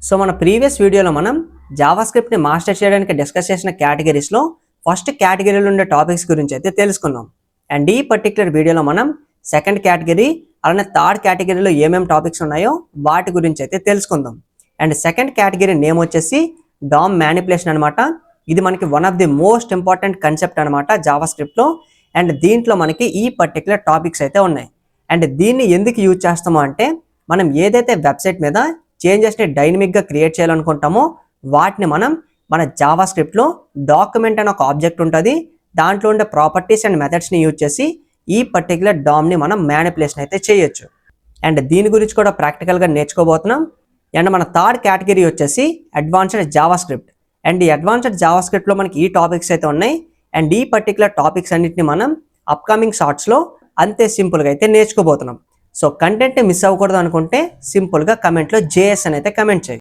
So మన previous వీడియోలో మనం జావా స్క్రిప్ట్ని మాస్టర్ చేయడానికి డిస్కస్ చేసిన కేటగిరీస్లో ఫస్ట్ కేటగిరీలో ఉండే టాపిక్స్ గురించి అయితే తెలుసుకున్నాం. అండ్ ఈ పర్టికులర్ వీడియోలో మనం సెకండ్ కేటగిరీ అలానే థర్డ్ కేటగిరీలో ఏమేమి టాపిక్స్ ఉన్నాయో వాటి గురించి అయితే తెలుసుకుందాం. అండ్ సెకండ్ కేటగిరీ నేమ్ వచ్చేసి డామ్ మ్యానిపులేషన్ అనమాట. ఇది మనకి one of the most important concept అనమాట జావా స్క్రిప్ట్లో. అండ్ దీంట్లో మనకి ఈ పర్టికులర్ టాపిక్స్ అయితే ఉన్నాయి. అండ్ దీన్ని ఎందుకు యూజ్ చేస్తామో అంటే మనం ఏదైతే వెబ్సైట్ మీద చేంజెస్ని డైనమిక్గా క్రియేట్ చేయాలనుకుంటామో వాటిని మనం మన జావా స్క్రిప్ట్లో డాక్యుమెంట్ అనే ఒక ఆబ్జెక్ట్ ఉంటుంది, దాంట్లో ఉండే ప్రాపర్టీస్ అండ్ మెథడ్స్ని యూజ్ చేసి ఈ పర్టికులర్ డామ్ని మనం మ్యానిపులేషన్ అయితే చేయొచ్చు. అండ్ దీని గురించి కూడా ప్రాక్టికల్గా నేర్చుకోబోతున్నాం. అండ్ మన థర్డ్ కేటగిరీ వచ్చేసి అడ్వాన్స్డ్ జావా స్క్రిప్ట్. అండ్ ఈ అడ్వాన్స్డ్ జావా స్క్రిప్ట్లో మనకి ఈ టాపిక్స్ అయితే ఉన్నాయి. అండ్ ఈ పర్టికులర్ టాపిక్స్ అన్నిటిని మనం అప్కమింగ్ షార్ట్స్లో అంతే సింపుల్గా అయితే నేర్చుకోబోతున్నాం. సో కంటెంట్ని మిస్ అవ్వకూడదు అనుకుంటే సింపుల్గా కమెంట్లో జేఎస్ అని అయితే కమెంట్ చేయి.